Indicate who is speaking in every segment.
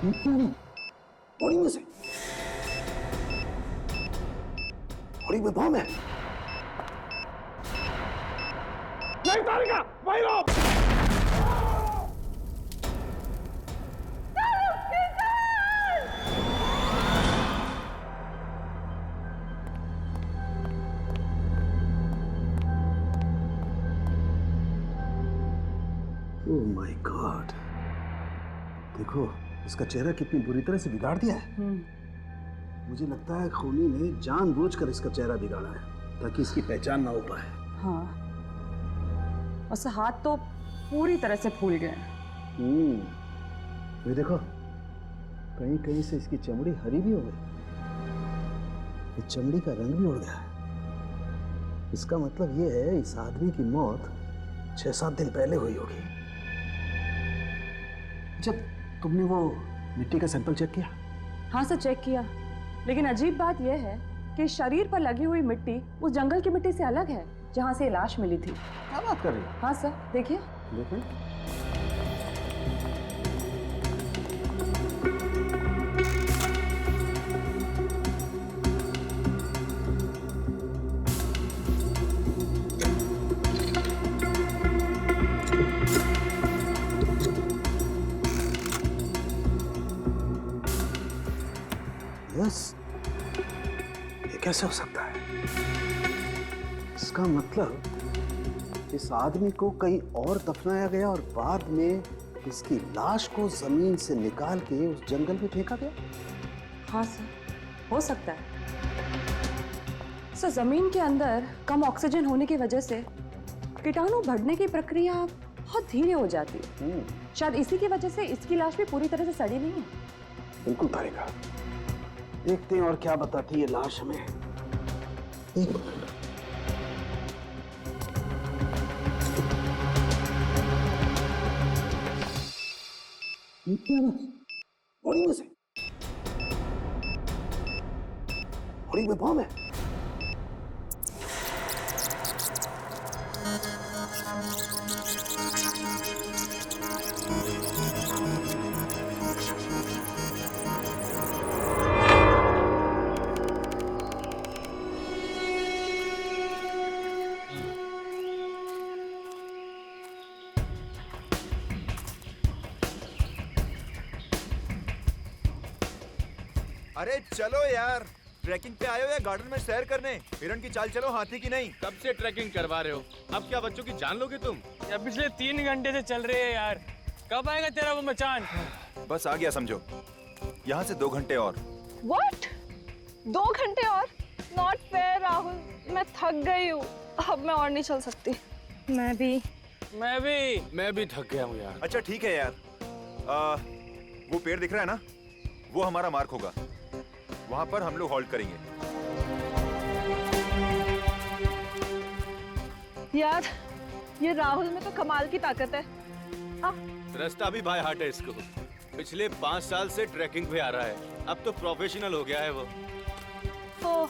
Speaker 1: Body में से, body में बम है। नहीं तारिका, वही लो। ओह माय गॉड, देखो इसका चेहरा कितनी बुरी तरह से बिगाड़ दिया है। मुझे लगता है खूनी ने जानबूझकर इसका चेहरा बिगाड़ा है ताकि इसकी पहचान ना हो पाए।
Speaker 2: हाँ, उसका हाथ तो पूरी तरह से फूल गए।
Speaker 1: ये देखो, कहीं कहीं से इसकी चमड़ी हरी भी हो गई, ये चमड़ी का रंग भी उड़ गया है। इसका मतलब ये है इस आदमी की मौत 6-7 दिन पहले हुई होगी। जब तुमने वो मिट्टी का सैंपल चेक किया?
Speaker 2: हाँ सर, चेक किया, लेकिन अजीब बात यह है कि शरीर पर लगी हुई मिट्टी उस जंगल की मिट्टी से अलग है जहाँ से लाश मिली थी।
Speaker 1: क्या बात कर रही हो?
Speaker 2: हाँ सर, देखिए।
Speaker 1: देखिए। यस, ये कैसे हो सकता है? इसका मतलब इस आदमी को कहीं और दफनाया गया और बाद में इसकी लाश को जमीन से निकाल के उस जंगल में फेंका गया।
Speaker 2: हाँ सर, हो सकता है। सर, जमीन के अंदर कम ऑक्सीजन होने की वजह से कीटाणु बढ़ने की प्रक्रिया बहुत धीरे हो जाती है। शायद इसी की वजह से इसकी लाश भी पूरी तरह से सड़ी नहीं है।
Speaker 1: बिल्कुल तारिका, देखते हैं और क्या बताती है लाश हमें। एक मिनट। बॉडी में से, बॉडी में बम है।
Speaker 3: अरे चलो यार, ट्रैकिंग पे आए हो या गार्डन में सैर करने? हिरण की चाल चलो, हाथी की नहीं।
Speaker 4: कब से ट्रैकिंग करवा रहे हो? अब क्या बच्चों की जान लोगे तुम? या पिछले 3 घंटे से चल रहे हैं यार, कब आएगा तेरा वो मचान?
Speaker 3: बस आ गया समझो, यहाँ से 2 घंटे और।
Speaker 5: What? 2 घंटे और? Not fair राहुल, मैं थक गई हूँ, अब मैं और नहीं चल सकती।
Speaker 2: मैं
Speaker 4: भी थक गया हूँ यार।
Speaker 3: अच्छा ठीक है यार, वो पेड़ दिख रहा है ना, वो हमारा मार्क होगा, वहां पर हम लोग हॉल्ट करेंगे।
Speaker 5: यार, ये राहुल में तो कमाल की ताकत है।
Speaker 4: रास्ता भी बाय हार्ट है इसको। पिछले 5 साल से ट्रैकिंग पे आ रहा है, अब तो प्रोफेशनल हो गया है वो।
Speaker 5: ओह,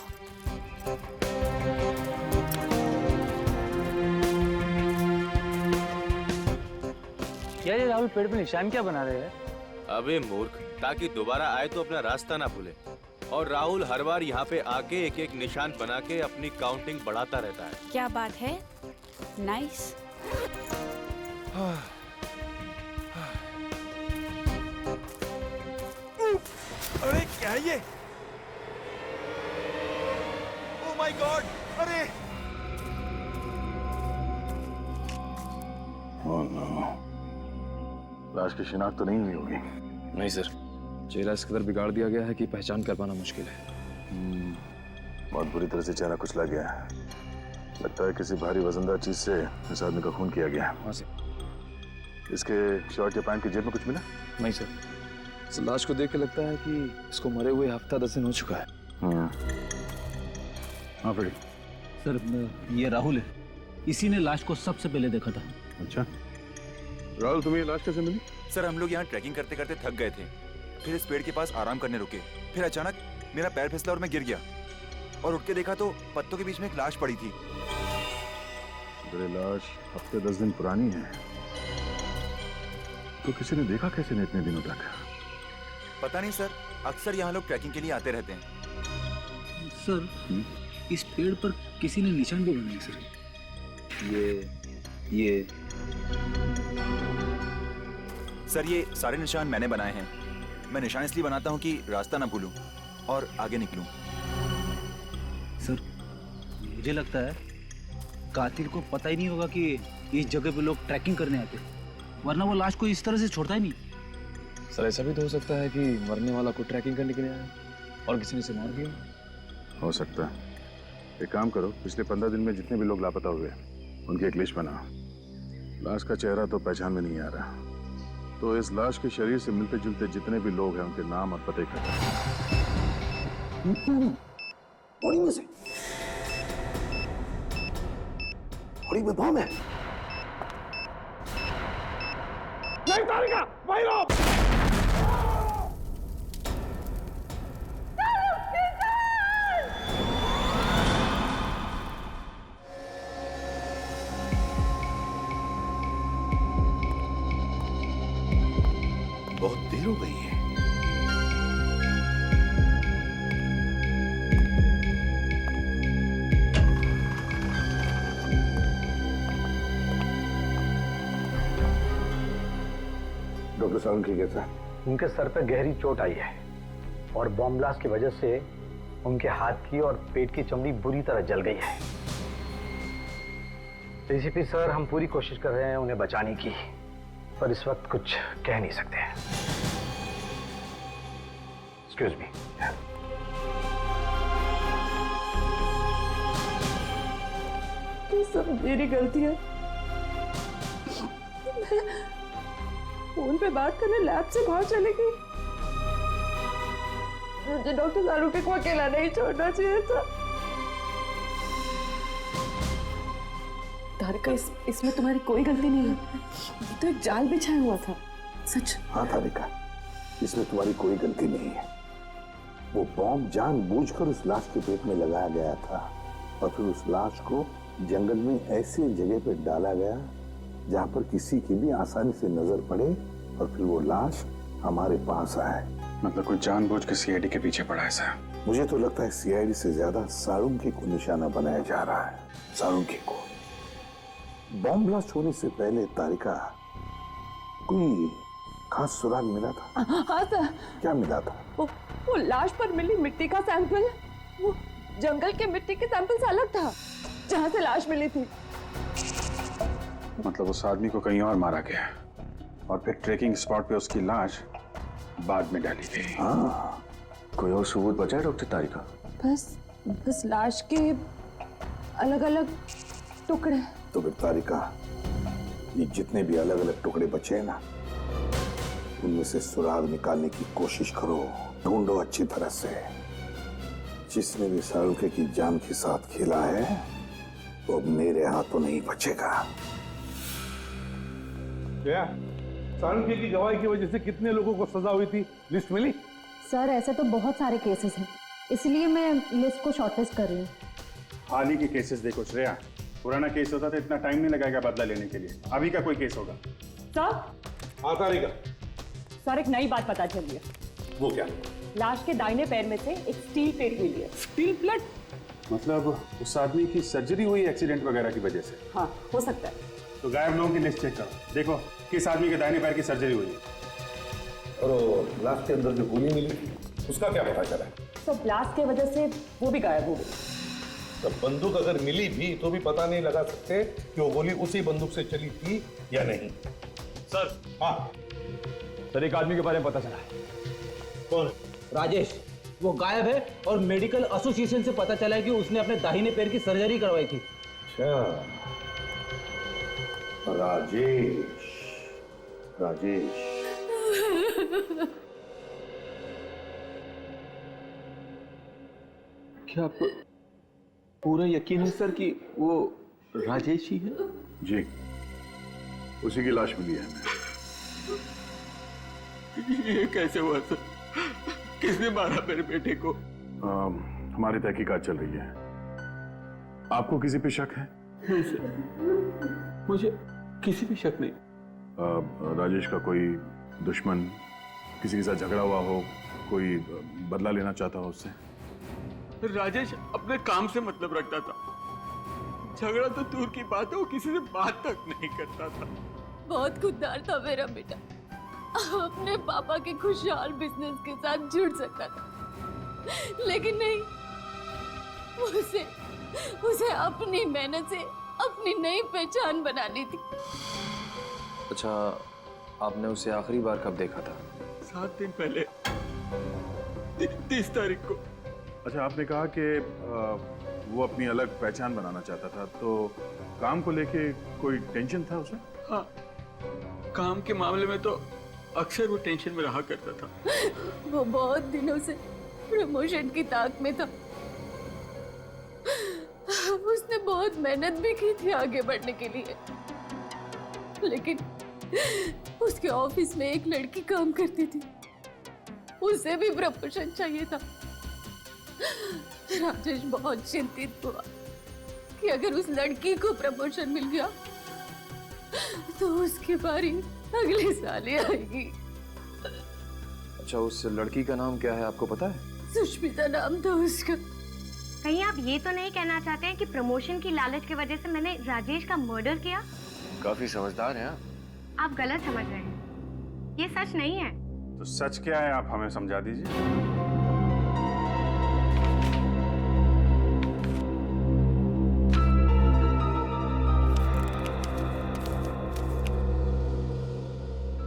Speaker 6: क्या ये राहुल पेड़ पे निशान क्या बना रहे हैं?
Speaker 4: अबे मूर्ख, ताकि दोबारा आए तो अपना रास्ता ना भूले। और राहुल हर बार यहाँ पे आके एक एक निशान बना के अपनी काउंटिंग बढ़ाता रहता है।
Speaker 7: क्या बात है, नाइस।
Speaker 3: अरे क्या है ये? ओह माय गॉड, अरे
Speaker 8: लाश की शिनाख्त तो नहीं हुई होगी?
Speaker 9: नहीं सर, चेहरा इस कदर बिगाड़ दिया गया है कि पहचान कर पाना मुश्किल है।
Speaker 8: बहुत बुरी तरह से चेहरा कुचला गया है। लगता है किसी भारी वजनदार चीज से इस आदमी का खून किया गया है।
Speaker 9: हाँ सर।
Speaker 8: इसके शर्ट या पैंट की जेब में कुछ मिला?
Speaker 9: नहीं सर, इस लाश को देख के लगता है कि इसको मरे हुए हफ्ता 10 दिन हो चुका है।
Speaker 8: हाँ फ्रेडी।
Speaker 6: सर, ये राहुल है, इसी ने लाश को सबसे पहले देखा था।
Speaker 8: अच्छा राहुल, तुम्हें ये लाश कैसे मिली?
Speaker 3: सर, हम लोग यहाँ ट्रैकिंग करते करते थक गए थे, फिर इस पेड़ के पास आराम करने रुके, फिर अचानक मेरा पैर फिसला और मैं गिर गया, और उठ के देखा तो पत्तों के बीच में एक लाश पड़ी थी।
Speaker 8: अरे लाश हफ्ते 10 दिन पुरानी है, तो किसी ने देखा कैसे नहीं इतने दिनों तक?
Speaker 3: पता नहीं सर, अक्सर यहाँ लोग ट्रैकिंग के लिए आते रहते हैं।
Speaker 6: सर इस पेड़ पर किसी ने निशान भी बनाए सर। ये
Speaker 3: सर ये सारे निशान मैंने बनाए हैं। मैं निशान इसलिए बनाता हूँ कि रास्ता ना भूलूं और आगे निकलूं।
Speaker 6: सर मुझे लगता है कातिल को पता ही नहीं होगा कि इस जगह पे लोग ट्रैकिंग करने आते हैं, वरना वो लाश को इस तरह से छोड़ता ही नहीं।
Speaker 9: सर ऐसा भी तो हो सकता है कि मरने वाला को ट्रैकिंग करने के लिए आया और किसी ने इसे मार दिया।
Speaker 8: हो सकता है। एक काम करो, पिछले 15 दिन में जितने भी लोग लापता हुए उनकी एक लिस्ट बनाओ। लाश का चेहरा तो पहचान में नहीं आ रहा, तो इस लाश के शरीर से मिलते जुलते जितने भी लोग हैं उनके नाम और पते इकट्ठा
Speaker 1: बॉडी में से बॉडी में बम है। नहीं तारिका, वहीं रहो। बहुत देर हो गई है।
Speaker 10: डॉक्टर सालुंखे कैसा? उनके सर पर गहरी चोट आई है और बॉम्ब ब्लास्ट की वजह से उनके हाथ की और पेट की चमड़ी बुरी तरह जल गई है। डीसीपी सर, हम पूरी कोशिश कर रहे हैं उन्हें बचाने की, पर इस वक्त कुछ कह नहीं सकते हैं। Excuse me.
Speaker 2: ये सब मेरी गलती है। फोन पे बात करने लैब से बाहर चली गई। मुझे डॉक्टर सालुंखे को अकेला नहीं छोड़ना चाहिए था। तारिका, इसमें तुम्हारी कोई गलती नहीं है। ये तो एक जाल बिछाया हुआ था। सच।
Speaker 10: हाँ तारिका, इसमें तुम्हारी कोई गलती नहीं है। वो बॉम्ब जानबूझकर उस लाश के पेट में लगाया गया था और फिर उस लाश को जंगल में ऐसी जगह पे डाला गया जहां पर किसी की भी आसानी से नजर पड़े और फिर वो लाश हमारे पास आए।
Speaker 8: मतलब कोई जानबूझ के सीआईडी के पीछे पड़ा है सर?
Speaker 10: मुझे तो लगता है सीआईडी से ज्यादा सालुंखे को निशाना बनाया जा रहा है। सालुंखे को। बॉम्ब ब्लास्ट होने से पहले तारिका कोई खास सुराग मिला था?
Speaker 2: हाँ सर।
Speaker 10: क्या मिला था?
Speaker 2: वो लाश पर मिली मिट्टी का सैंपल वो जंगल के मिट्टी के सैंपल से अलग था जहाँ से लाश मिली थी।
Speaker 8: मतलब उस आदमी को कहीं और मारा गया और फिर ट्रेकिंग स्पॉट पे उसकी लाश बाद में डाली गई।
Speaker 10: हाँ, कोई और सबूत बचा है डॉक्टर तारिका?
Speaker 2: बस लाश के अलग अलग टुकड़े।
Speaker 10: तो फिर तारिका, ये जितने भी अलग अलग टुकड़े बचे हैं ना, उनमें से सुराग निकालने की कोशिश करो, ढूंढो अच्छी तरह से। जिसने भी सालुंखे की जान के साथ खेला है वो अब मेरे हाथों नहीं बचेगा।
Speaker 11: क्या सालुंखे की गवाही की वजह से कितने लोगों को सजा हुई थी, लिस्ट मिली?
Speaker 12: सर ऐसे तो बहुत सारे केसेस हैं, इसलिए मैं लिस्ट को शॉर्टलिस्ट कर रही हूँ।
Speaker 8: हाल ही के केसेस देखो श्रेया, पुराना केस होता तो इतना टाइम नहीं लगाएगा बदला लेने के लिए। अभी का कोई केस होगा?
Speaker 11: हाँ तारिका।
Speaker 2: सर एक नई बात पता चली है।
Speaker 11: वो क्या?
Speaker 2: लाश के दाहिने पैर में से एक स्टील प्लेट मिली है। Steel plate?
Speaker 8: मतलब उस आदमी की सर्जरी हुई एक्सीडेंट वगैरह की वजह से?
Speaker 2: हाँ हो सकता है।
Speaker 8: तो गायब लोगों की लिस्ट चेक करो, देखो किस आदमी के दाहिने पैर की सर्जरी हुई है।
Speaker 10: और लाश के अंदर जो गोली मिली उसका क्या पता चला?
Speaker 2: तो ब्लास्ट की वजह से वो भी गायब हो गई।
Speaker 10: तो बंदूक अगर मिली भी तो भी पता नहीं लगा सकते कि वो गोली उसी बंदूक से चली थी या नहीं।
Speaker 11: सर।
Speaker 10: हाँ
Speaker 11: सर, एक आदमी के बारे में पता चला है।
Speaker 10: कौन?
Speaker 6: राजेश। वो गायब है और मेडिकल एसोसिएशन से पता चला है कि उसने अपने दाहिने पैर की सर्जरी करवाई थी।
Speaker 10: अच्छा, राजेश। राजेश।
Speaker 9: क्या आपको पूरा यकीन है सर कि वो राजेश ही है?
Speaker 8: जी, उसी की लाश मिली है हमें।
Speaker 9: ये कैसे हुआ सर? किसने मारा मेरे बेटे को?
Speaker 8: हमारी तहकीकात चल रही है। आपको किसी पे शक है?
Speaker 9: नहीं सर, मुझे किसी भी शक नहीं।
Speaker 8: राजेश का कोई दुश्मन किसी के साथ झगड़ा हुआ हो, कोई बदला लेना चाहता हो उससे?
Speaker 13: राजेश अपने काम से मतलब रखता था, झगड़ा तो दूर की बात है, वो किसी से बात तक नहीं करता था।
Speaker 7: बहुत खुददार था मेरा बेटा, अपने पापा के खुशहाल बिजनेस के साथ जुड़ सकता था, लेकिन नहीं, उसे अपनी मेहनत से अपनी नई पहचान बनानी थी।
Speaker 9: अच्छा, आपने उसे आखिरी बार कब देखा था?
Speaker 13: 7 दिन पहले, 30 तारीख को।
Speaker 8: अच्छा, आपने कहा कि वो अपनी अलग पहचान बनाना चाहता था, तो काम को लेके कोई टेंशन था उसे?
Speaker 13: हाँ, काम के मामले में तो अक्सर वो टेंशन में रहा करता था।
Speaker 7: वो बहुत दिनों से प्रमोशन की ताक में था। उसने बहुत मेहनत भी की थी आगे बढ़ने के लिए, लेकिन उसके ऑफिस में एक लड़की काम करती थी, उसे भी प्रमोशन चाहिए था। राजेश बहुत चिंतित हुआ कि अगर उस लड़की को प्रमोशन मिल गया तो उसकी बारी अगले साल ही आएगी।
Speaker 9: अच्छा, उस लड़की का नाम क्या है, आपको पता है?
Speaker 7: सुष्मिता नाम था उसका।
Speaker 14: कहीं आप ये तो नहीं कहना चाहते हैं कि प्रमोशन की लालच की वजह से मैंने राजेश का मर्डर किया?
Speaker 9: काफी समझदार हैं
Speaker 14: आप गलत समझ रहे हैं, ये सच नहीं है।
Speaker 8: तो सच क्या है, आप हमें समझा दीजिए।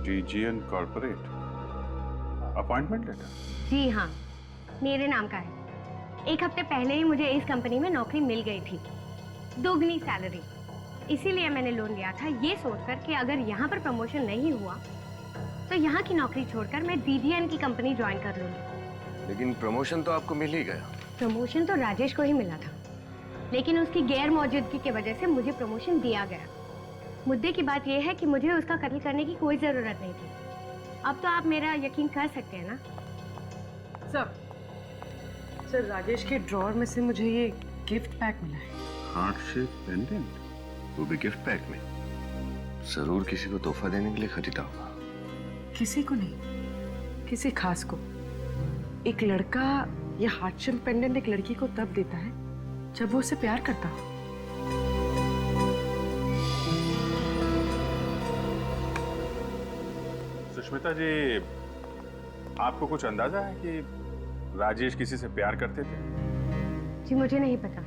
Speaker 8: DGN corporate appointment letter?
Speaker 14: जी हाँ, मेरे नाम का है। एक हफ्ते पहले ही मुझे इस कंपनी में नौकरी मिल गई थी, दोगुनी सैलरी। इसीलिए मैंने लोन लिया था, ये सोचकर कि अगर यहाँ पर प्रमोशन नहीं हुआ तो यहाँ की नौकरी छोड़कर मैं DGN की कंपनी ज्वाइन कर लूँगी।
Speaker 9: लेकिन प्रमोशन तो आपको मिल ही गया।
Speaker 14: प्रमोशन तो राजेश को ही मिला था, लेकिन उसकी गैर मौजूदगी की वजह से मुझे प्रमोशन दिया गया। मुद्दे की बात यह है कि मुझे उसका कत्ल करने की कोई ज़रूरत नहीं थी। अब तो आप मेरा यकीन कर सकते हैं ना?
Speaker 2: सर, राजेश के ड्रॉअर में से मुझे ये गिफ्ट पैक मिला है।
Speaker 8: हार्ट शेप पेंडेंट, वो भी गिफ्ट पैक में?
Speaker 9: जरूर किसी को तोहफा देने के लिए खरीदा होगा।
Speaker 2: किसी को नहीं, किसी खास को। एक लड़का ये हार्ट शेप पेंडेंट एक लड़की को तब देता है जब वो उसे प्यार करता हो।
Speaker 8: सुष्मिता जी, आपको कुछ अंदाजा है कि राजेश किसी से प्यार करते थे?
Speaker 14: जी मुझे नहीं पता।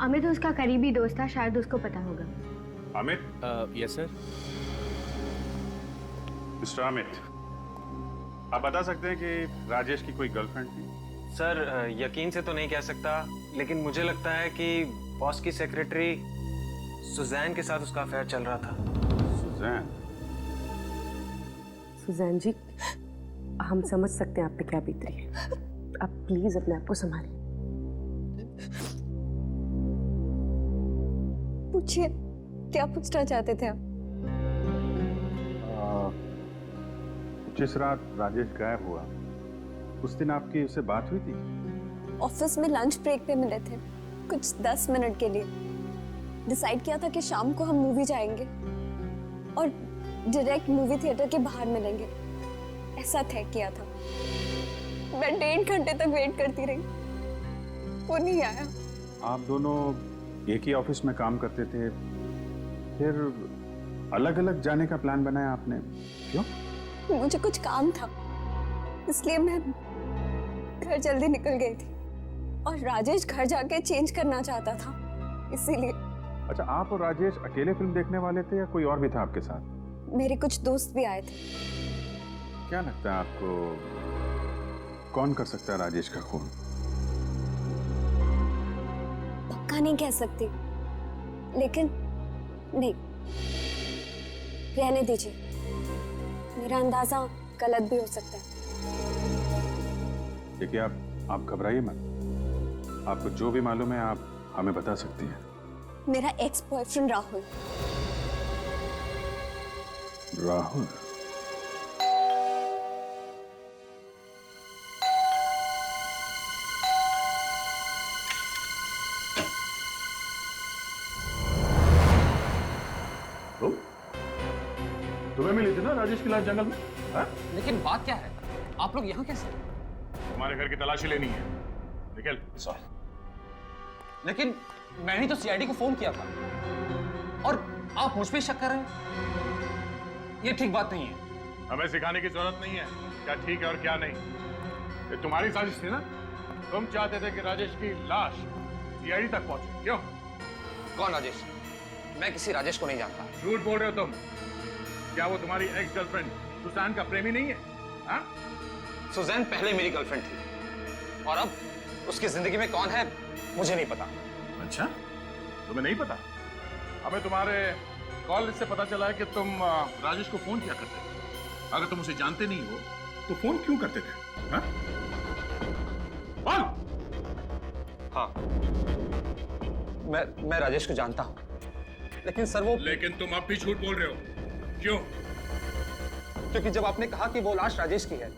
Speaker 14: अमित उसका करीबी दोस्त था, शायद उसको पता होगा।
Speaker 8: Amit?
Speaker 4: Yes sir.
Speaker 8: Mister Amit, आप बता सकते हैं कि राजेश की कोई गर्लफ्रेंड थी?
Speaker 15: सर, यकीन से तो नहीं कह सकता, लेकिन मुझे लगता है कि बॉस की सेक्रेटरी सुजैन के साथ उसका अफेयर चल रहा था।
Speaker 8: सुजैन?
Speaker 2: सुजैन जी, हम समझ सकते हैं आप पे क्या बीत रही है। आप प्लीज अपने आप को संभालिए।
Speaker 5: पूछिए, क्या पूछना चाहते थे आप?
Speaker 8: जिस रात राजेश गायब हुआ, उस दिन आपकी उससे बात हुई थी?
Speaker 5: ऑफिस में लंच ब्रेक पे मिले थे, कुछ 10 मिनट के लिए। डिसाइड किया था कि शाम को हम मूवी जाएंगे और डायरेक्ट मूवी थिएटर के बाहर मिलेंगे, ऐसा तय किया था। मैं 1.5 घंटे तक वेट करती रही, वो नहीं आया।
Speaker 8: आप दोनों एक ही ऑफिस में काम करते थे, फिर अलग अलग जाने का प्लान बनाया आपने, क्यों?
Speaker 5: मुझे कुछ काम था, इसलिए मैं घर जल्दी निकल गई थी और राजेश घर जाके चेंज करना चाहता था, इसीलिए।
Speaker 8: अच्छा, आप और राजेश अकेले फिल्म देखने वाले थे या कोई और भी था आपके साथ?
Speaker 5: मेरे कुछ दोस्त भी आए थे।
Speaker 8: क्या लगता है आपको, कौन कर सकता है राजेश का खून?
Speaker 5: पक्का नहीं कह सकती, लेकिन नहीं, रहने दीजिए। मेरा अंदाजा गलत भी हो सकता है।
Speaker 8: देखिए, आप घबराइए मत। आपको जो भी मालूम है आप हमें बता सकती हैं।
Speaker 5: मेरा एक्स बॉयफ्रेंड राहुल।
Speaker 8: राहुल? तुम्हें मिली थी ना राजेश की लाश जंगल में?
Speaker 15: लेकिन बात क्या है?
Speaker 9: आप लोग यहाँ कैसे?
Speaker 8: हमारे घर की तलाशी लेनी है। निकल।
Speaker 9: सॉरी, लेकिन मैंने तो सीआईडी को फोन किया था और आप मुझ पे शक कर रहे हैं। ये ठीक बात नहीं है।
Speaker 8: हमें सिखाने की जरूरत नहीं है क्या ठीक है और क्या नहीं। ये तुम्हारी साजिश थी ना? तुम चाहते थे कि राजेश की लाश सीआईडी तक पहुंचे, क्यों?
Speaker 9: कौन राजेश? मैं किसी राजेश को नहीं जानता।
Speaker 8: झूठ बोल रहे हो तुम। क्या वो तुम्हारी एक्स गर्लफ्रेंड सुसान का प्रेमी नहीं है? हाँ?
Speaker 9: सुजैन पहले मेरी गर्लफ्रेंड थी और अब उसकी जिंदगी में कौन है मुझे नहीं पता।
Speaker 8: अच्छा, तुम्हें नहीं पता? हमें तुम्हारे कॉल लिस्ट से पता चला है कि तुम राजेश को फोन किया करते थे। अगर तुम उसे जानते नहीं हो तो फोन क्यों करते थे? हाँ? बोल।
Speaker 9: हाँ, मैं राजेश को जानता हूँ, लेकिन सर वो...
Speaker 8: लेकिन तुम अब भी झूठ बोल रहे हो, क्यों?
Speaker 9: क्योंकि जब आपने कहा कि वो लाश राजेश की है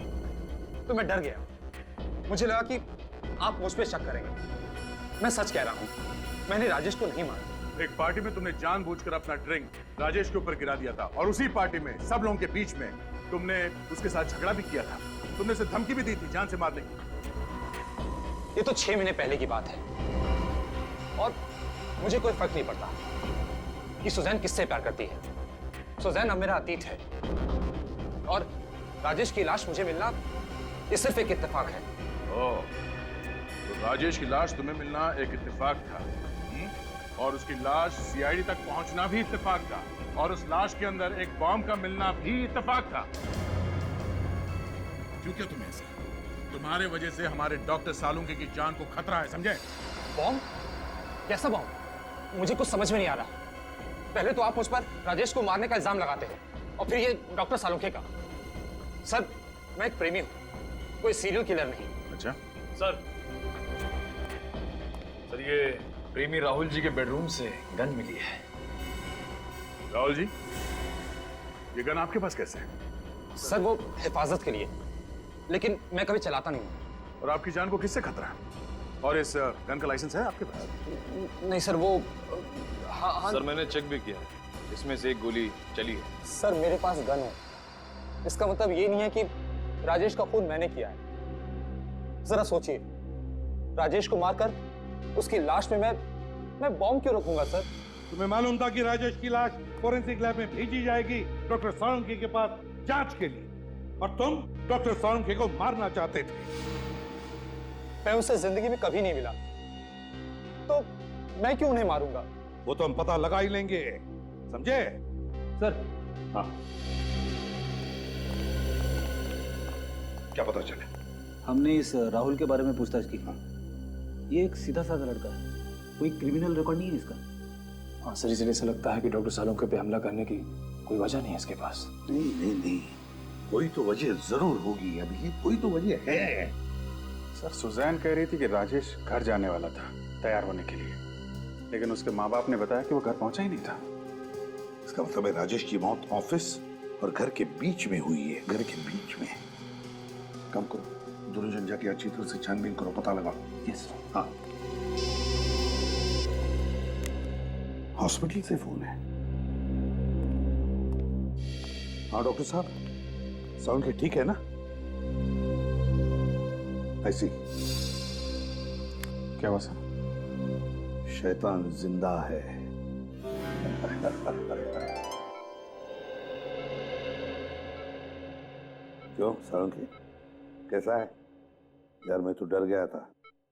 Speaker 9: तो मैं डर गया। मुझे लगा कि आप मुझ पे शक करेंगे। मैं सच कह रहा हूँ, मैंने राजेश को नहीं मारा।
Speaker 8: एक पार्टी में तुमने जानबूझकर अपना ड्रिंक राजेश के ऊपर गिरा दिया था और उसी पार्टी में सब लोगों के बीच में तुमने उसके साथ झगड़ा भी किया था। तुमने उसे धमकी भी दी थी जान से मारने की।
Speaker 9: ये तो 6 महीने पहले की बात है और मुझे कोई फर्क नहीं पड़ता कि सुजैन किससे प्यार करती है। सुजैन अब मेरा अतीत है और राजेश की लाश मुझे मिलना ये सिर्फ एक इत्तेफाक है।
Speaker 8: ओह, तो राजेश की लाश तुम्हें मिलना एक इत्तेफाक था और उसकी लाश सीआईडी तक पहुंचना भी इत्तेफाक था और उस लाश के अंदर एक बॉम्ब का मिलना भी इत्तेफाक था। क्यों क्या तुम्हें ऐसा? तुम्हारे वजह से हमारे डॉक्टर सालुंके की जान को खतरा है, समझे?
Speaker 9: बॉम्ब? कैसा बॉम्ब? मुझे कुछ समझ में नहीं आ रहा। पहले तो आप मुझ पर राजेश को मारने का इल्जाम लगाते हैं और फिर ये डॉक्टर सालुंके का। सर, मैं एक प्रेमी हूं, कोई सीरियल किलर नहीं।
Speaker 8: अच्छा
Speaker 15: सर, ये प्रेमी राहुल जी के बेडरूम से गन मिली है।
Speaker 8: राहुल जी, ये गन आपके पास कैसे है?
Speaker 9: सर, वो हिफाजत के लिए, लेकिन मैं कभी चलाता नहीं हूं।
Speaker 8: और आपकी जान को किससे खतरा है? और इस गन का लाइसेंस है आपके पास?
Speaker 9: नहीं सर, वो... हाँ,
Speaker 15: सर, मैंने चेक भी किया है, इसमें से एक गोली चली है।
Speaker 9: सर, मेरे पास गन है, इसका मतलब ये नहीं है कि राजेश का खून मैंने किया है। जरा सोचिए, राजेश को मारकर उसकी लाश में मैं बॉम्ब क्यों रखूंगा सर?
Speaker 11: तुम्हें मालूम था कि राजेश की लाश फोरेंसिक लैब में भेजी जाएगी डॉक्टर सालुंके के पास जांच के लिए, और तुम डॉक्टर सालुंके को मारना चाहते थे।
Speaker 9: मैं उसे जिंदगी में कभी नहीं मिला, तो मैं क्यों उन्हें मारूंगा?
Speaker 11: वो तो हम पता लगा ही लेंगे, समझे?
Speaker 6: सर,
Speaker 11: हाँ, क्या पता चले?
Speaker 6: हमने इस राहुल के बारे में पूछताछ की। ये एक सीधा साधा लड़का है, कोई क्रिमिनल रिकॉर्ड नहीं है इसका।
Speaker 9: हाँ सर, इसलिए ऐसा लगता है कि डॉक्टर सालुंके पे हमला करने की कोई वजह नहीं है इसके पास।
Speaker 10: नहीं नहीं नहीं, कोई तो वजह जरूर होगी। अभी कोई तो वजह है।
Speaker 8: सर, सुजैन कह रही थी कि राजेश घर जाने वाला था तैयार होने के लिए, लेकिन उसके माँ बाप ने बताया कि वो घर पहुंचा ही नहीं था।
Speaker 10: इसका मतलब है राजेश की मौत ऑफिस और घर के बीच में हुई है। घर के बीच में। काम करो, दोनों जन जाके अच्छी तरह से छानबीन करो, पता लगाओ।
Speaker 6: यस।
Speaker 10: हाँ, हॉस्पिटल से फोन है। हाँ डॉक्टर साहब, सालुंके ठीक है ना? ऐसी
Speaker 8: क्या हुआ सर?
Speaker 10: शैतान जिंदा है। क्यों सालुंके, कैसा है? यार मैं तो डर गया था,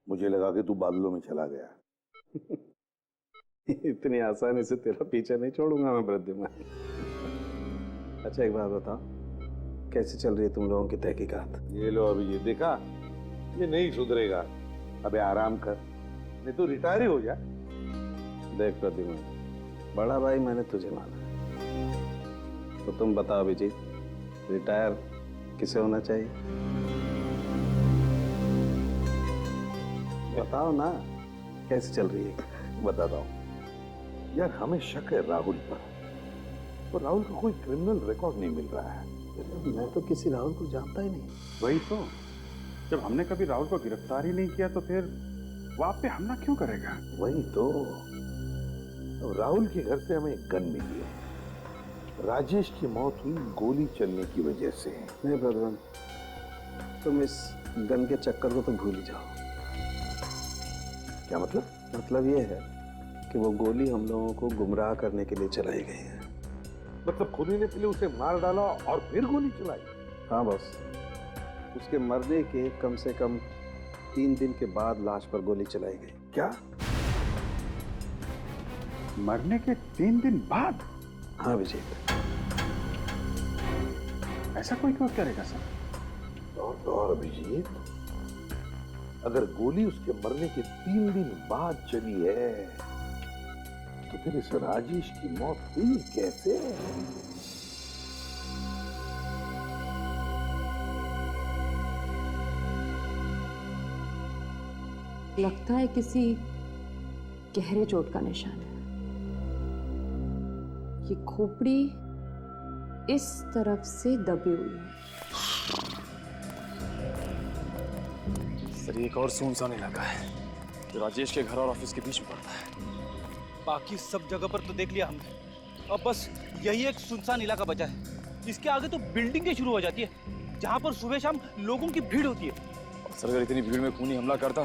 Speaker 10: मुझे लगा कि तू बादलों में चला गया।
Speaker 1: इतनी आसानी से तेरा पीछा नहीं छोड़ूंगा मैं वृद्धिमान। अच्छा एक बात बताओ, कैसे चल रही है तुम लोगों की तहकीकात?
Speaker 10: ये लो, अभी ये देखा, ये नहीं सुधरेगा। अबे आराम कर, नहीं तो रिटायर ही हो जा।
Speaker 1: देख वृद्धिमान, बड़ा भाई मैंने तुझे माना, तो तुम बताओ अभिजीत, रिटायर किसे होना चाहिए? बताओ ना, कैसे चल रही है?
Speaker 10: बताता हूँ यार, हमें शक है राहुल पर, और राहुल का कोई क्रिमिनल रिकॉर्ड नहीं मिल रहा है।
Speaker 1: मैं तो किसी राहुल को जानता ही नहीं।
Speaker 8: वही तो, जब हमने कभी राहुल को गिरफ्तार ही नहीं किया तो फिर वो आप पे हमला क्यों करेगा?
Speaker 10: वही तो, अब राहुल के घर से हमें एक गन मिली है। राजेश की मौत हुई गोली चलने की वजह से।
Speaker 1: नहीं ब्रदर, तुम इस गन के चक्कर को तो भूल ही जाओ।
Speaker 10: क्या मतलब?
Speaker 1: मतलब ये है कि वो गोली हम लोगों को गुमराह करने के लिए चलाई गई है।
Speaker 11: मतलब खूनी ने पहले उसे मार डाला और फिर गोली चलाई?
Speaker 1: हाँ बॉस, उसके मरने के कम से कम 3 दिन के बाद लाश पर गोली चलाई गई।
Speaker 11: क्या? मरने के 3 दिन बाद?
Speaker 1: हाँ विजेत।
Speaker 11: ऐसा कोई क्यों करेगा सर?
Speaker 10: और अभिजीत, अगर गोली उसके मरने के 3 दिन बाद चली है तो फिर इस राजेश की मौत हुई कैसे?
Speaker 2: लगता है किसी गहरे चोट का निशान है। ये खोपड़ी इस तरफ से दबी हुई है।
Speaker 15: सर, एक और सुनसान इलाका है जो राजेश के घर और ऑफिस के बीच में पड़ता है।
Speaker 6: बाकी सब जगह पर तो देख लिया हमने, अब बस यही एक सुनसान इलाका बचा है। इसके आगे तो बिल्डिंगें शुरू हो जाती है जहाँ पर सुबह शाम लोगों की भीड़ होती है।
Speaker 15: और सर, अगर इतनी भीड़ में खूनी हमला करता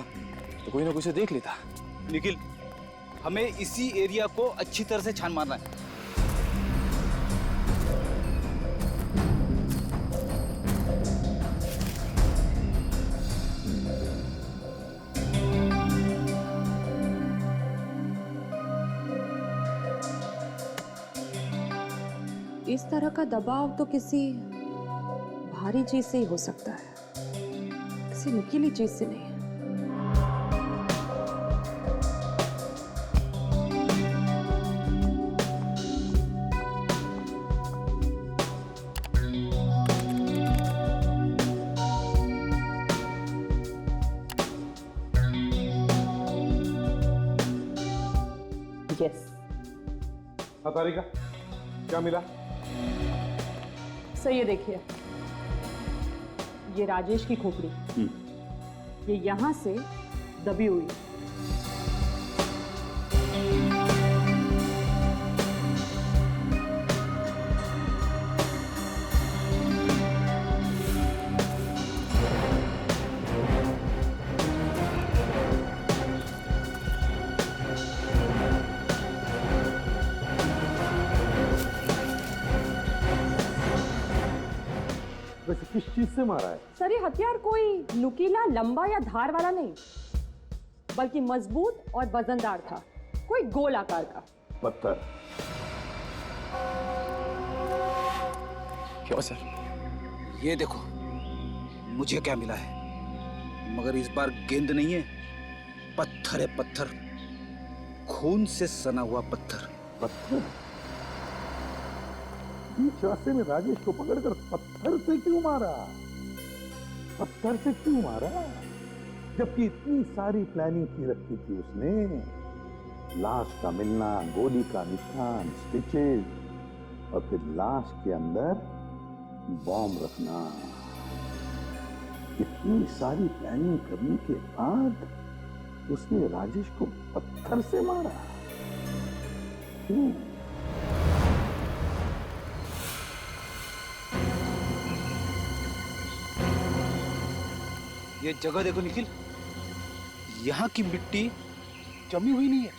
Speaker 15: तो कोई ना कोई उसे देख लेता।
Speaker 6: निखिल, हमें इसी एरिया को अच्छी तरह से छान मारना है।
Speaker 2: इस तरह का दबाव तो किसी भारी चीज से ही हो सकता है, किसी नुकीली चीज से नहीं। यस।
Speaker 11: हाँ तारिका, क्या मिला?
Speaker 2: सर ये देखिए, ये राजेश की खोपड़ी, ये यहां से दबी हुई है।
Speaker 11: वैसे किस चीज से मारा है?
Speaker 2: सर ये हथियार कोई नुकीला, लंबा या धार वाला नहीं, बल्कि मजबूत और वजनदार था, कोई गोल आकार का
Speaker 10: पत्थर।
Speaker 15: क्यों सर?
Speaker 6: ये देखो, मुझे क्या मिला है, मगर इस बार गेंद नहीं है, पत्थर है, पत्थर, खून से सना हुआ पत्थर।
Speaker 10: पत्थर? बीच रास्ते में राजेश को पकड़कर पत्थर से क्यों मारा? पत्थर से क्यों मारा? जबकि इतनी सारी प्लानिंग की रखी थी उसने। लाश का मिलना, गोली का निशान, स्टिचेस, और फिर लाश के अंदर बॉम्ब रखना। इतनी सारी प्लानिंग करने के बाद उसने राजेश को पत्थर से मारा। क्यों?
Speaker 6: ये जगह देखो निखिल, यहाँ की मिट्टी जमी हुई नहीं है,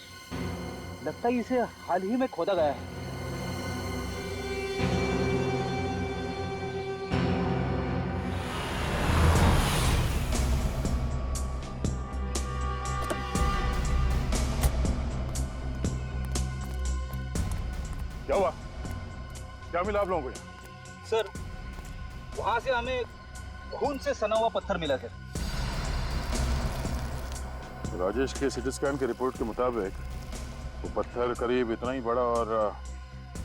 Speaker 6: लगता है इसे हाल ही में खोदा गया है।
Speaker 8: क्या हुआ? क्या मिला आप लोगों को?
Speaker 6: सर, वहां से हमें खून से सना हुआ पत्थर मिला सर।
Speaker 8: राजेश के सिटी स्कैन की रिपोर्ट के मुताबिक वो पत्थर करीब इतना ही बड़ा और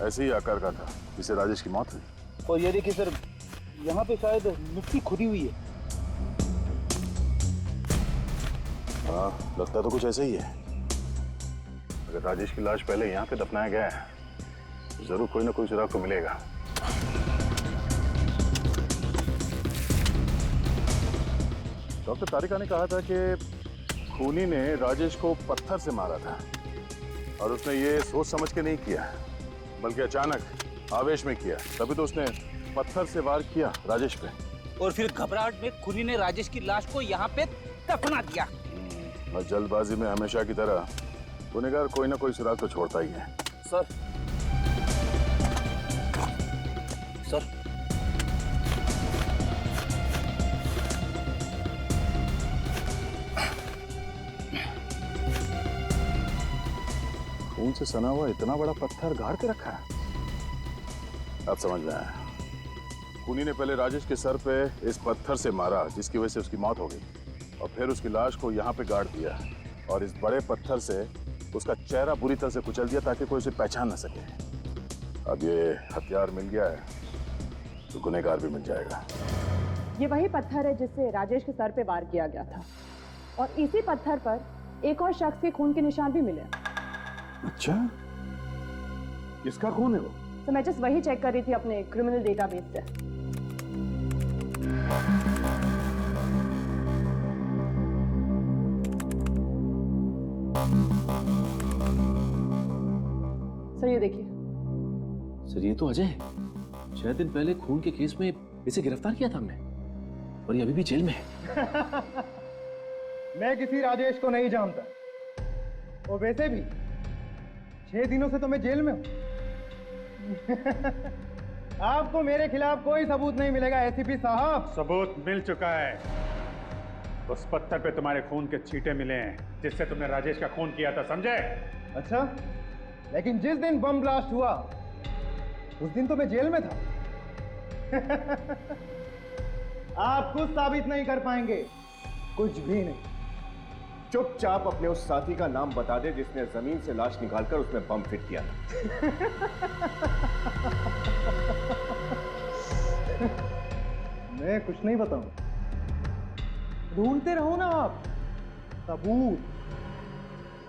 Speaker 8: ऐसे ही आकार का था जिससे राजेश की मौत हुई।
Speaker 6: और ये देखिए सर, यहाँ पे शायद मिट्टी खुदी हुई है।
Speaker 8: हाँ, लगता तो कुछ ऐसा ही है। अगर राजेश की लाश पहले यहाँ पे दफनाया गया है तो जरूर कोई ना कोई सुराग तो मिलेगा। डॉक्टर तारिका ने कहा था कि खूनी ने राजेश को पत्थर से मारा था और उसने ये सोच समझ के नहीं किया, बल्कि अचानक आवेश में किया। तभी तो उसने पत्थर से वार किया राजेश पे।
Speaker 6: और फिर घबराहट में खूनी ने राजेश की लाश को यहाँ पे दफना दिया।
Speaker 8: और जल्दबाजी में हमेशा की तरह गुनहगार कोई ना कोई सुराग तो छोड़ता ही है।
Speaker 6: सर सर
Speaker 8: खून से सना हुआ इतना बड़ा पत्थर गाड़ के रखा है। अब समझ में आया। खूनी ने पहले राजेश के सर पे इस पत्थर से मारा जिसकी वजह से उसकी मौत हो गई, और फिर उसकी लाश को यहाँ पे गाड़ दिया और इस बड़े पत्थर से उसका चेहरा बुरी तरह से कुचल दिया ताकि कोई उसे पहचान न सके। अब ये हथियार मिल गया है तो गुनहगार भी मिल जाएगा।
Speaker 2: ये वही पत्थर है जिससे राजेश के सर पे वार किया गया था, और इसी पत्थर पर एक और शख्स के खून के निशान भी मिले।
Speaker 8: अच्छा, किसका खून है वो?
Speaker 2: तो मैं जस्ट वही चेक कर रही थी अपने क्रिमिनल डेटाबेस से। सर ये देखिए।
Speaker 16: सर ये तो अजय है। 6 दिन पहले खून के केस में इसे गिरफ्तार किया था हमने, और ये अभी भी जेल में है।
Speaker 17: मैं किसी राजेश को नहीं जानता, और वैसे भी 6 दिनों से तो मैं जेल में हूं। आपको मेरे खिलाफ कोई सबूत नहीं मिलेगा एसीपी साहब।
Speaker 11: सबूत मिल चुका है। उस पत्थर पे तुम्हारे खून के छींटे मिले हैं जिससे तुमने राजेश का खून किया था, समझे?
Speaker 17: अच्छा, लेकिन जिस दिन बम ब्लास्ट हुआ उस दिन तो मैं जेल में था। आप कुछ साबित नहीं कर पाएंगे, कुछ भी नहीं।
Speaker 18: चुपचाप अपने उस साथी का नाम बता दे जिसने जमीन से लाश निकालकर उसमें बम फिट किया था।
Speaker 17: मैं कुछ नहीं बताऊं। ढूंढते रहो ना आप सबूत,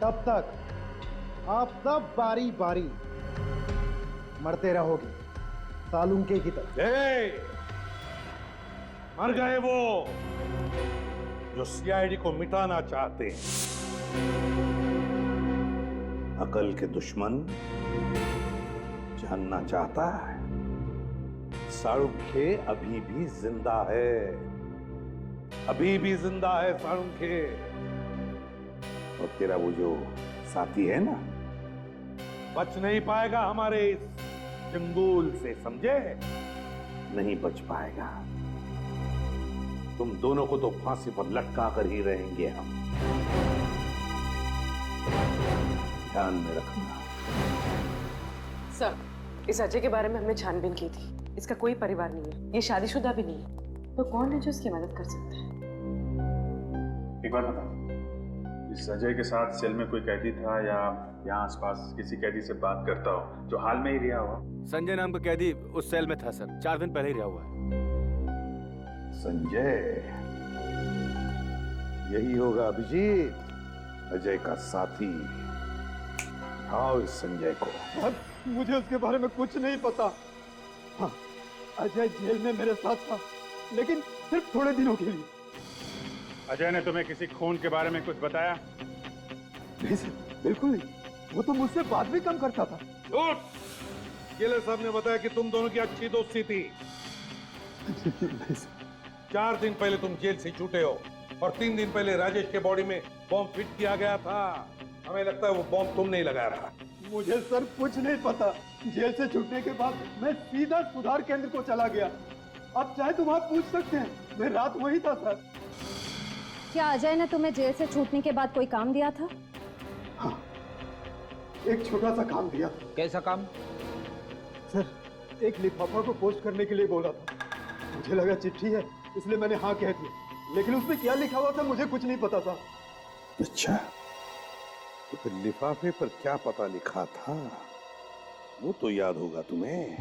Speaker 17: तब तक आप सब बारी बारी मरते रहोगे सालुंके की तरह।
Speaker 11: मर गए वो जो सीआईडी को मिटाना चाहते हैं।
Speaker 10: अकल के दुश्मन जानना चाहता है साळुंखे अभी भी जिंदा है,
Speaker 11: अभी भी जिंदा है साळुंखे।
Speaker 10: और तेरा वो जो साथी है ना,
Speaker 11: बच नहीं पाएगा हमारे इस चंगुल से, समझे?
Speaker 10: नहीं बच पाएगा। तुम दोनों को तो फांसी पर लटका कर ही रहेंगे हम, ध्यान में रखना।
Speaker 2: सर, इस अजय के बारे में हमने छानबीन की थी। इसका कोई परिवार नहीं है, ये शादीशुदा भी नहीं है, तो कौन है जो इसकी मदद कर सकता है?
Speaker 19: एक बार बताओ, इस अजय के साथ सेल में कोई कैदी था या यहाँ आसपास किसी कैदी से बात करता हो जो हाल में ही रिहा हुआ?
Speaker 4: संजय नाम का कैदी उस सेल में था सर, 4 दिन पहले ही रिहा हुआ है।
Speaker 10: संजय, यही होगा अभिजीत, अजय का साथी। आओ इस संजय को।
Speaker 17: मुझे उसके बारे में कुछ नहीं पता। हाँ, अजय जेल में मेरे साथ था, लेकिन सिर्फ थोड़े दिनों के लिए।
Speaker 11: अजय ने तुम्हें किसी खून के बारे में कुछ बताया?
Speaker 17: नहीं सर, बिल्कुल नहीं। वो तो मुझसे बात भी कम करता था।
Speaker 11: झूठ! किलर साहब ने बताया कि तुम दोनों की अच्छी दोस्ती थी। 4 दिन पहले तुम जेल से छूटे हो और 3 दिन पहले राजेश के बॉडी में बॉम्ब फिट किया गया था। हमें लगता है वो बॉम्ब तुमने ही लगाया था।
Speaker 17: मुझे सर कुछ नहीं पता। जेल से छूटने के बाद मैं सीधा सुधार केंद्र को चला गया। अब चाहे तुम आप पूछ सकते हैं, मैं रात वही था सर।
Speaker 12: क्या अजय ने तुम्हें जेल से छूटने के बाद कोई काम दिया था?
Speaker 17: हाँ, एक छोटा सा काम दिया था।
Speaker 6: कैसा काम?
Speaker 17: सर, एक लिफाफा को पोस्ट करने के लिए बोला था। मुझे लगा चिट्ठी है, इसलिए मैंने हाँ कह दिया, लेकिन उसमें क्या लिखा हुआ था मुझे कुछ नहीं पता था।
Speaker 10: अच्छा, तो फिर लिफाफे पर क्या पता लिखा था वो तो याद होगा तुम्हें।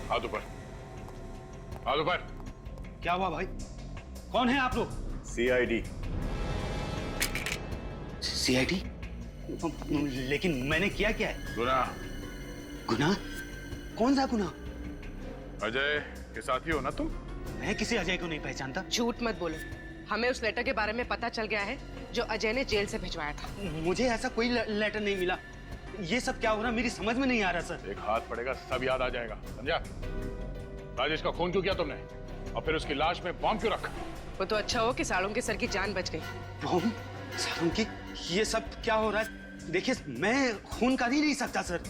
Speaker 11: हाथ ऊपर, हाथ ऊपर।
Speaker 6: क्या हुआ भाई? कौन है आप लोग?
Speaker 11: सीआईडी।
Speaker 6: सीआईडी? लेकिन मैंने किया क्या है?
Speaker 11: गुनाह।
Speaker 6: गुनाह? कौन सा गुनाह?
Speaker 11: अजय
Speaker 8: उसके साथी हो ना तुम?
Speaker 1: मैं किसी अजय को नहीं पहचानता।
Speaker 20: झूठ मत बोलो, हमें उस लेटर के बारे में पता चल गया है जो अजय ने जेल से भिजवाया था।
Speaker 1: मुझे ऐसा कोई लेटर नहीं मिला। ये सब क्या हो रहा है मेरी समझ में नहीं आ रहा सर।
Speaker 8: एक हाथ पड़ेगा सब याद आ जाएगा, समझा? राजेश का खून क्यों किया तुमने और फिर उसकी लाश में बॉम्ब क्यों रखा?
Speaker 20: वो तो अच्छा हो कि सालों के सर की जान बच गई।
Speaker 1: बॉम्ब? सालों की? ये सब क्या हो रहा है? देखिए मैं खून कर ही नहीं सकता सर।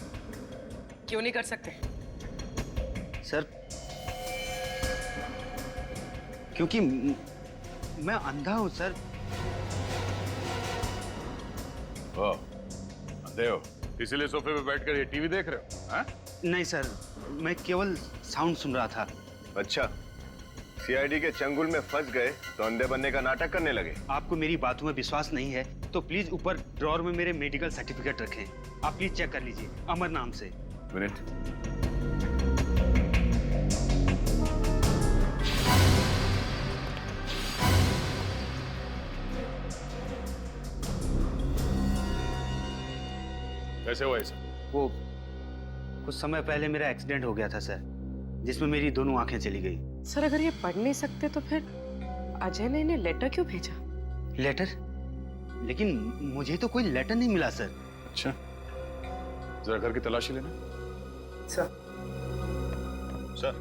Speaker 20: क्यों नहीं कर सकते?
Speaker 1: सर क्योंकि मैं अंधा हूं सर।
Speaker 8: अंधे हो इसीलिए सोफे पे बैठकर ये टीवी देख रहे हो? हाँ?
Speaker 1: नहीं सर, मैं केवल साउंड सुन रहा था।
Speaker 18: अच्छा, सीआईडी के चंगुल में फंस गए तो अंधे बनने का नाटक करने लगे।
Speaker 1: आपको मेरी बातों में विश्वास नहीं है तो प्लीज ऊपर ड्रॉर में मेरे मेडिकल सर्टिफिकेट रखें। आप प्लीज चेक कर लीजिए, अमर नाम से।
Speaker 8: मिनट। कैसे हुआ ऐसा?
Speaker 1: वो कुछ समय पहले मेरा एक्सीडेंट हो गया था सर, जिसमें मेरी दोनों आंखें चली गई।
Speaker 20: सर अगर ये पढ़ नहीं सकते तो फिर अजय ने इन्हें लेटर क्यों भेजा?
Speaker 1: लेटर? लेकिन मुझे तो कोई लेटर नहीं मिला सर।
Speaker 8: अच्छा, जरा घर की तलाशी लेना।
Speaker 1: सर।
Speaker 18: सर।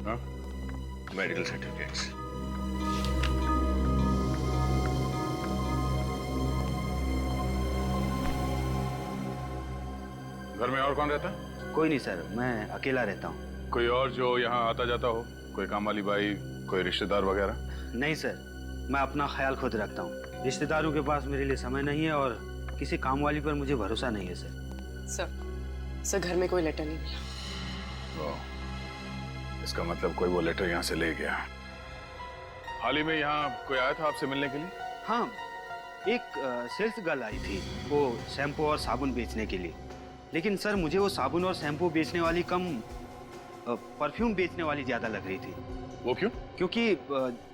Speaker 8: हाँ?
Speaker 18: Medical certificates.
Speaker 8: घर में और कौन रहता है?
Speaker 1: कोई नहीं सर, मैं अकेला रहता हूँ।
Speaker 8: कोई और जो यहाँ आता जाता हो? कोई काम वाली बाई, कोई रिश्तेदार वगैरह?
Speaker 1: नहीं सर, मैं अपना ख्याल खुद रखता हूँ। रिश्तेदारों के पास मेरे लिए समय नहीं है और किसी काम वाली पर मुझे भरोसा नहीं है सर।
Speaker 20: सर घर में कोई लेटर नहीं मिला।
Speaker 8: इसका मतलब कोई वो लेटर यहाँ से ले गया। हाल ही में यहाँ कोई आया था आपसे मिलने के लिए?
Speaker 1: हाँ, एक सेल्स गर्ल आई थी, वो शैम्पू और साबुन बेचने के लिए। लेकिन सर मुझे वो साबुन और शैम्पू बेचने वाली कम परफ्यूम बेचने वाली ज्यादा लग रही थी।
Speaker 8: वो क्यों?
Speaker 1: क्योंकि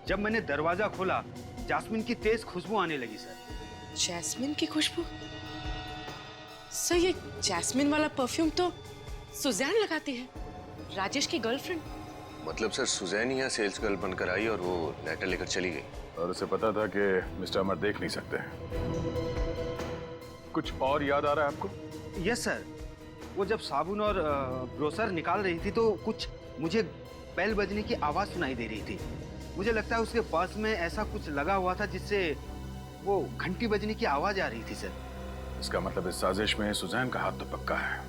Speaker 1: जब मैंने दरवाजा खोला जास्मिन की तेज खुशबू आने लगी सर।
Speaker 20: जैस्मिन की खुशबू? सर ये जैस्मिन वाला परफ्यूम तो सुजैन लगाती है, राजेश की गर्लफ्रेंड।
Speaker 18: मतलब सर सुजैन यहाँ सेल्स गर्ल बनकर आई और वो लेटर लेकर चली गई।
Speaker 8: और उसे पता था कि मिस्टर अमर देख नहीं सकते। कुछ और याद आ रहा है आपको?
Speaker 1: यस सर, वो जब साबुन और ब्रोसर निकाल रही थी तो कुछ मुझे बेल बजने की आवाज सुनाई दे रही थी। मुझे लगता है उसके पास में ऐसा कुछ लगा हुआ था जिससे वो घंटी बजने की आवाज आ रही थी सर।
Speaker 8: इसका मतलब इस साजिश में सुजैन का हाथ तो पक्का है।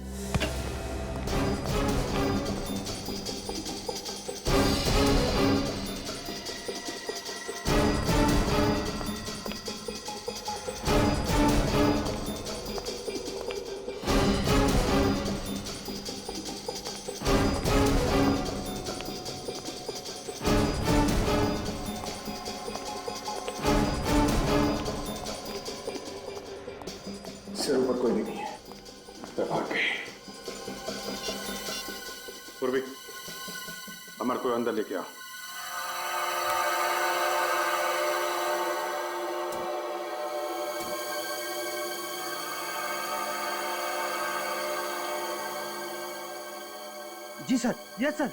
Speaker 10: सिर ऊपर कोई भी नहीं है।
Speaker 8: पूर्वी, अमर को अंदर लेके आओ।
Speaker 1: जी सर, यस सर।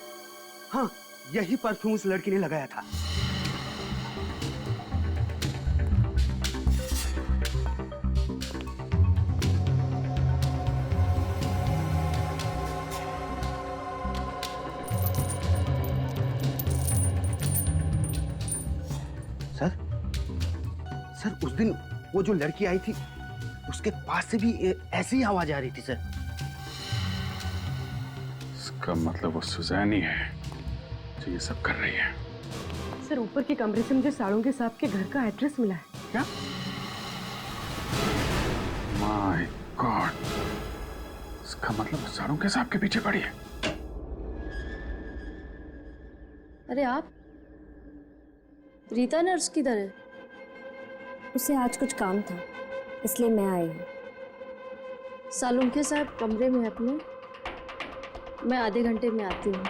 Speaker 1: हाँ, यही परफ्यूम उस लड़की ने लगाया था। सर उस दिन वो जो लड़की आई थी उसके पास से भी ऐसी ही आवाज आ रही थी सर।
Speaker 8: इसका मतलब वो सुजैन ही है जो ये सब कर रही है।
Speaker 20: सर ऊपर के कमरे से मुझे साळुंखे साहब के घर का एड्रेस मिला है।
Speaker 1: क्या?
Speaker 8: माय गॉड, इसका मतलब साळुंखे साहब के पीछे पड़ी है।
Speaker 5: अरे आप रीता नर्स किधर है? उसे आज कुछ काम था इसलिए मैं आई हूँ। सालुंखे साहब कमरे में अपने, मैं आधे घंटे में आती हूँ।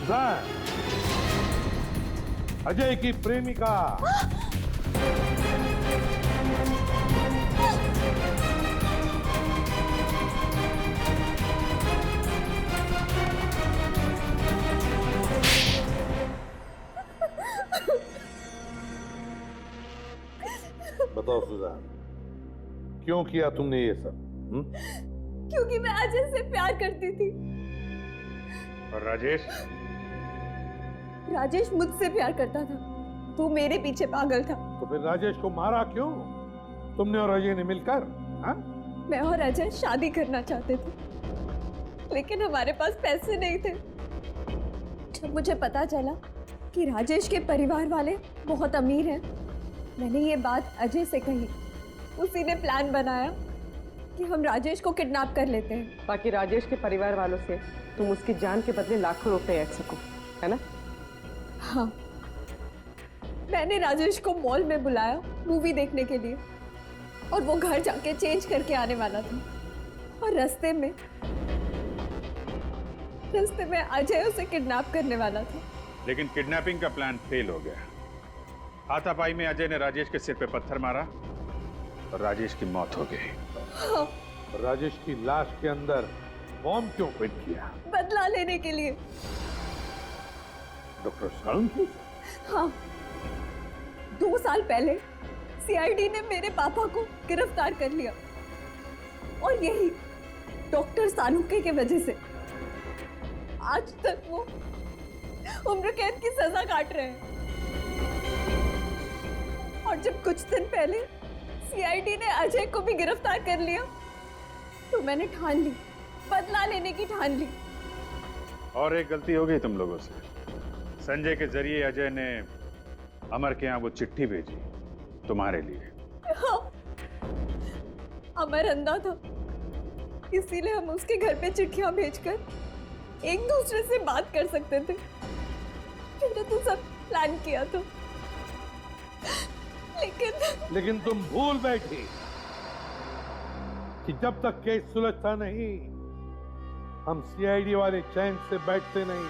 Speaker 11: सुजान, अजय की प्रेमिका। बताओ सुजान, क्यों किया तुमने ये सब?
Speaker 5: क्योंकि मैं अजय से प्यार करती थी।
Speaker 11: और राजेश?
Speaker 5: राजेश मुझसे प्यार करता था, तू मेरे पीछे पागल था।
Speaker 11: तो फिर राजेश को मारा क्यों? तुमने और अजय ने मिलकर? हाँ?
Speaker 5: मैं और अजय शादी करना चाहते थे, लेकिन हमारे पास पैसे नहीं थे। जब मुझे पता चला कि राजेश के परिवार वाले बहुत अमीर हैं, मैंने ये बात अजय से कही। उसी ने प्लान बनाया कि हम राजेश को किडनैप कर लेते हैं,
Speaker 2: ताकि राजेश के परिवार वालों से तुम उसकी जान के बदले लाखों रुपए ऐड सको, है ना?
Speaker 5: हाँ, मैंने राजेश को मॉल में बुलाया मूवी देखने के लिए, और वो घर जाके चेंज करके आने वाला था। और रास्ते में अजय उसे किडनैप करने वाला था।
Speaker 19: लेकिन किडनैपिंग का प्लान फेल हो गया। हाथापाई में अजय ने राजेश के सिर पे पत्थर मारा और राजेश की मौत हो गई।
Speaker 5: हाँ।
Speaker 11: राजेश की लाश के अंदर बॉम्ब क्यों फिट किया?
Speaker 5: बदला लेने के लिए।
Speaker 11: डॉक्टर साळुंखे की?
Speaker 5: हाँ, 2 साल पहले सीआईडी ने मेरे पापा को गिरफ्तार कर लिया, और यही डॉक्टर साळुंखे की वजह से आज तक वो उम्र कैद की सजा काट रहे हैं। और जब कुछ दिन पहले सीआईडी ने अजय को भी गिरफ्तार कर लिया, तो मैंने ठान ली, बदला लेने की ठान ली।
Speaker 19: और एक गलती हो गई तुम लोगों से। संजय के जरिए अजय ने अमर के यहाँ वो चिट्ठी भेजी तुम्हारे लिए।
Speaker 5: हाँ, अमर अंधा था, इसीलिए हम उसके घर पे चिट्ठियां भेजकर एक दूसरे से बात कर सकते थे। मैंने तो सब प्लान किया था,
Speaker 11: लेकिन तुम भूल बैठी कि जब तक केस सुलझता नहीं, हम सीआईडी वाले चैन से बैठते नहीं।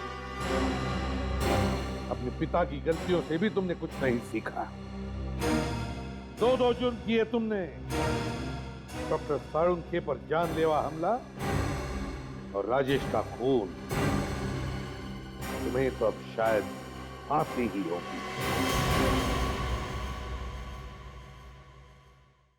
Speaker 11: अपने पिता की गलतियों से भी तुमने कुछ नहीं सीखा। 2 जुर्म किए तुमने, डॉक्टर साळुंखे पर जानलेवा हमला और राजेश का खून। तुम्हें तो अब शायद फांसी ही होगी।